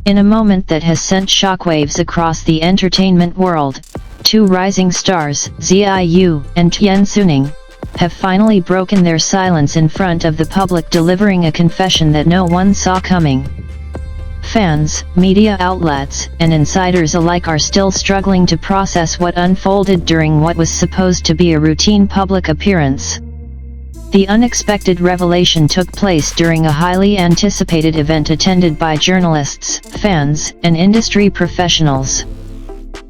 In a moment that has sent shockwaves across the entertainment world, two rising stars, Ziyu and Tian Xuning, have finally broken their silence in front of the public, delivering a confession that no one saw coming. Fans, media outlets, and insiders alike are still struggling to process what unfolded during what was supposed to be a routine public appearance. The unexpected revelation took place during a highly anticipated event attended by journalists, fans, and industry professionals.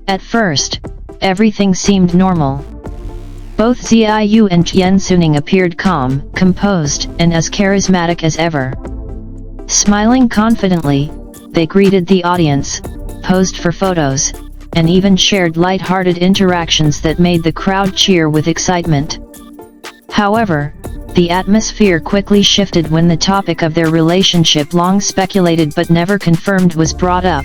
At first, everything seemed normal. Both Ziyu and Tian Xuning appeared calm, composed, and as charismatic as ever. Smiling confidently, they greeted the audience, posed for photos, and even shared light-hearted interactions that made the crowd cheer with excitement. However, the atmosphere quickly shifted when the topic of their relationship, long speculated but never confirmed, was brought up.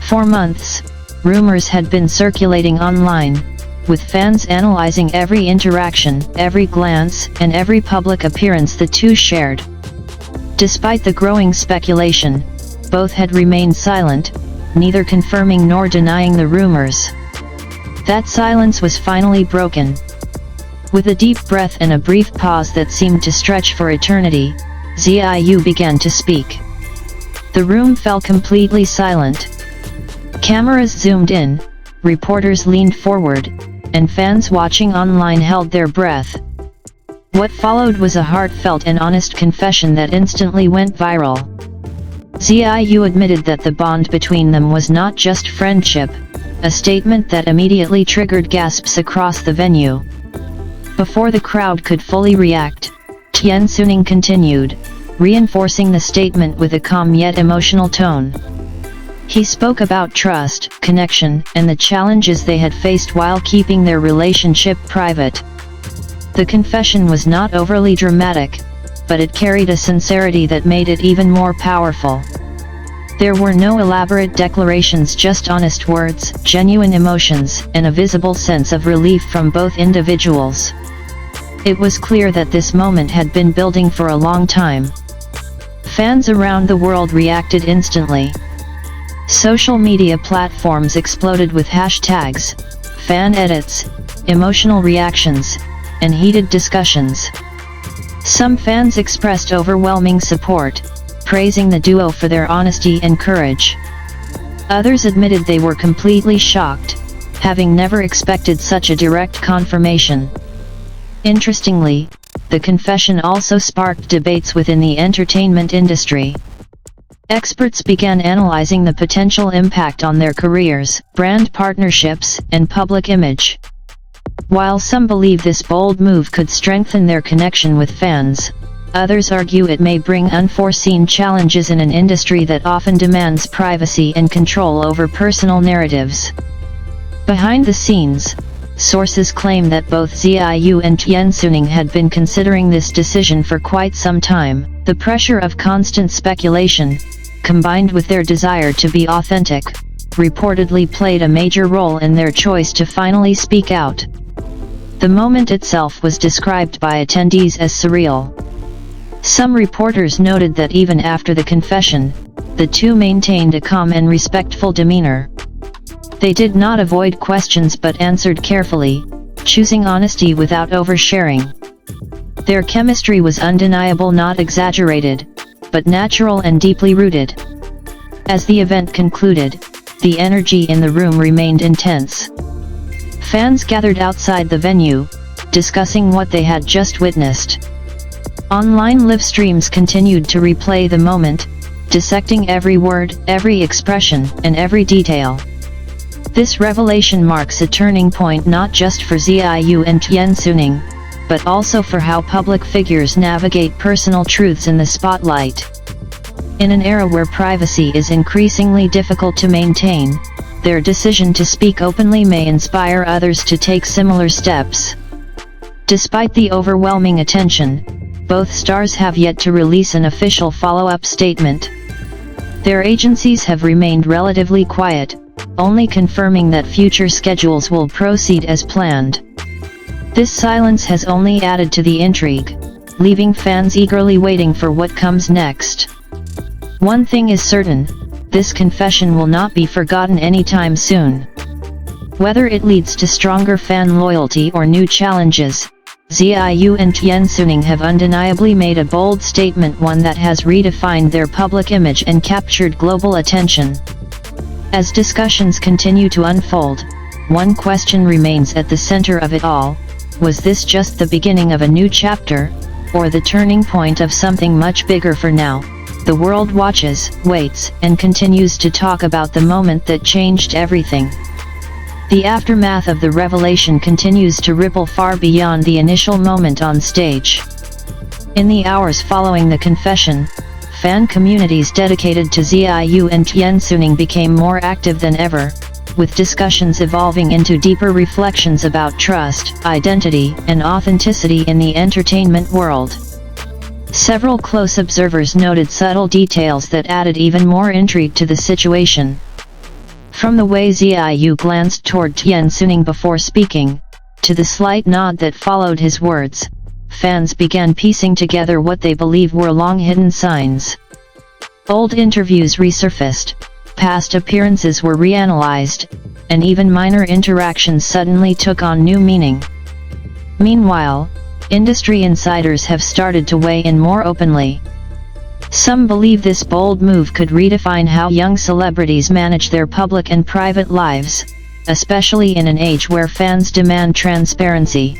For months, rumors had been circulating online, with fans analyzing every interaction, every glance, and every public appearance the two shared. Despite the growing speculation, both had remained silent, neither confirming nor denying the rumors. That silence was finally broken. With a deep breath and a brief pause that seemed to stretch for eternity, Ziyu began to speak. The room fell completely silent. Cameras zoomed in, reporters leaned forward, and fans watching online held their breath. What followed was a heartfelt and honest confession that instantly went viral. Ziyu admitted that the bond between them was not just friendship, a statement that immediately triggered gasps across the venue. Before the crowd could fully react, Tian Xuning continued, reinforcing the statement with a calm yet emotional tone. He spoke about trust, connection, and the challenges they had faced while keeping their relationship private. The confession was not overly dramatic, but it carried a sincerity that made it even more powerful. There were no elaborate declarations, just honest words, genuine emotions, and a visible sense of relief from both individuals. It was clear that this moment had been building for a long time. Fans around the world reacted instantly. Social media platforms exploded with hashtags, fan edits, emotional reactions, and heated discussions. Some fans expressed overwhelming support, praising the duo for their honesty and courage. Others admitted they were completely shocked, having never expected such a direct confirmation. Interestingly, the confession also sparked debates within the entertainment industry. Experts began analyzing the potential impact on their careers, brand partnerships, and public image. While some believe this bold move could strengthen their connection with fans, others argue it may bring unforeseen challenges in an industry that often demands privacy and control over personal narratives. Behind the scenes, sources claim that both Ziyu and Tian Xuning had been considering this decision for quite some time. The pressure of constant speculation, combined with their desire to be authentic, reportedly played a major role in their choice to finally speak out. The moment itself was described by attendees as surreal. Some reporters noted that even after the confession, the two maintained a calm and respectful demeanor. They did not avoid questions but answered carefully, choosing honesty without oversharing. Their chemistry was undeniable, not exaggerated, but natural and deeply rooted. As the event concluded, the energy in the room remained intense. Fans gathered outside the venue, discussing what they had just witnessed. Online live streams continued to replay the moment, dissecting every word, every expression, and every detail. This revelation marks a turning point not just for Ziyu and Tian Xuning, but also for how public figures navigate personal truths in the spotlight. In an era where privacy is increasingly difficult to maintain, their decision to speak openly may inspire others to take similar steps. Despite the overwhelming attention, both stars have yet to release an official follow-up statement. Their agencies have remained relatively quiet, only confirming that future schedules will proceed as planned. This silence has only added to the intrigue, leaving fans eagerly waiting for what comes next. One thing is certain, this confession will not be forgotten anytime soon. Whether it leads to stronger fan loyalty or new challenges, Xiaoyu and Tian Xuning have undeniably made a bold statement, one that has redefined their public image and captured global attention. As discussions continue to unfold, one question remains at the center of it all: was this just the beginning of a new chapter, or the turning point of something much bigger? For now, the world watches, waits, and continues to talk about the moment that changed everything. The aftermath of the revelation continues to ripple far beyond the initial moment on stage. In the hours following the confession, fan communities dedicated to Xiaoyu and Tian Xuning became more active than ever, with discussions evolving into deeper reflections about trust, identity, and authenticity in the entertainment world. Several close observers noted subtle details that added even more intrigue to the situation. From the way Xiaoyu glanced toward Tian Xuning before speaking, to the slight nod that followed his words, fans began piecing together what they believe were long-hidden signs. Old interviews resurfaced, past appearances were reanalyzed, and even minor interactions suddenly took on new meaning. Meanwhile, industry insiders have started to weigh in more openly. Some believe this bold move could redefine how young celebrities manage their public and private lives, especially in an age where fans demand transparency.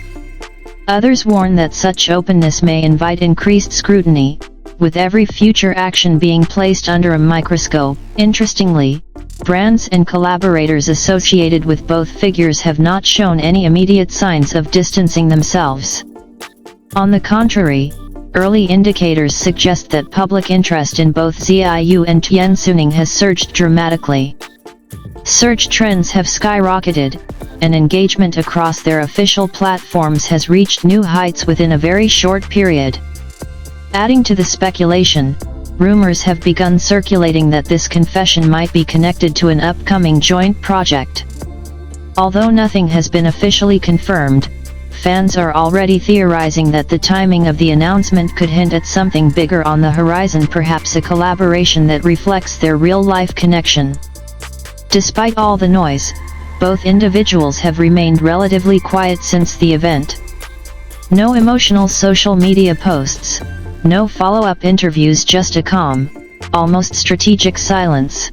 Others warn that such openness may invite increased scrutiny, with every future action being placed under a microscope. Interestingly, brands and collaborators associated with both figures have not shown any immediate signs of distancing themselves. On the contrary, early indicators suggest that public interest in both Xiaoyu and Tian Xuning has surged dramatically. Search trends have skyrocketed, and engagement across their official platforms has reached new heights within a very short period. Adding to the speculation, rumors have begun circulating that this confession might be connected to an upcoming joint project. Although nothing has been officially confirmed, fans are already theorizing that the timing of the announcement could hint at something bigger on the horizon, perhaps a collaboration that reflects their real-life connection. Despite all the noise, both individuals have remained relatively quiet since the event. No emotional social media posts, no follow-up interviews, just a calm, almost strategic silence.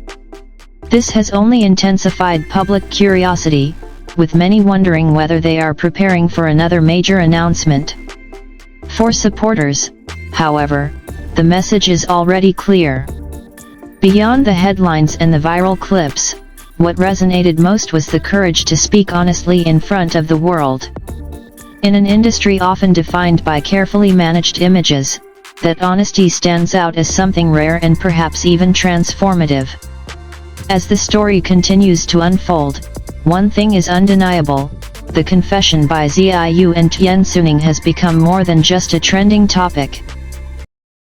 This has only intensified public curiosity, with many wondering whether they are preparing for another major announcement. For supporters, however, the message is already clear. Beyond the headlines and the viral clips, what resonated most was the courage to speak honestly in front of the world. In an industry often defined by carefully managed images, that honesty stands out as something rare and perhaps even transformative. As the story continues to unfold, one thing is undeniable: the confession by Xiaoyu and Tian Xuning has become more than just a trending topic.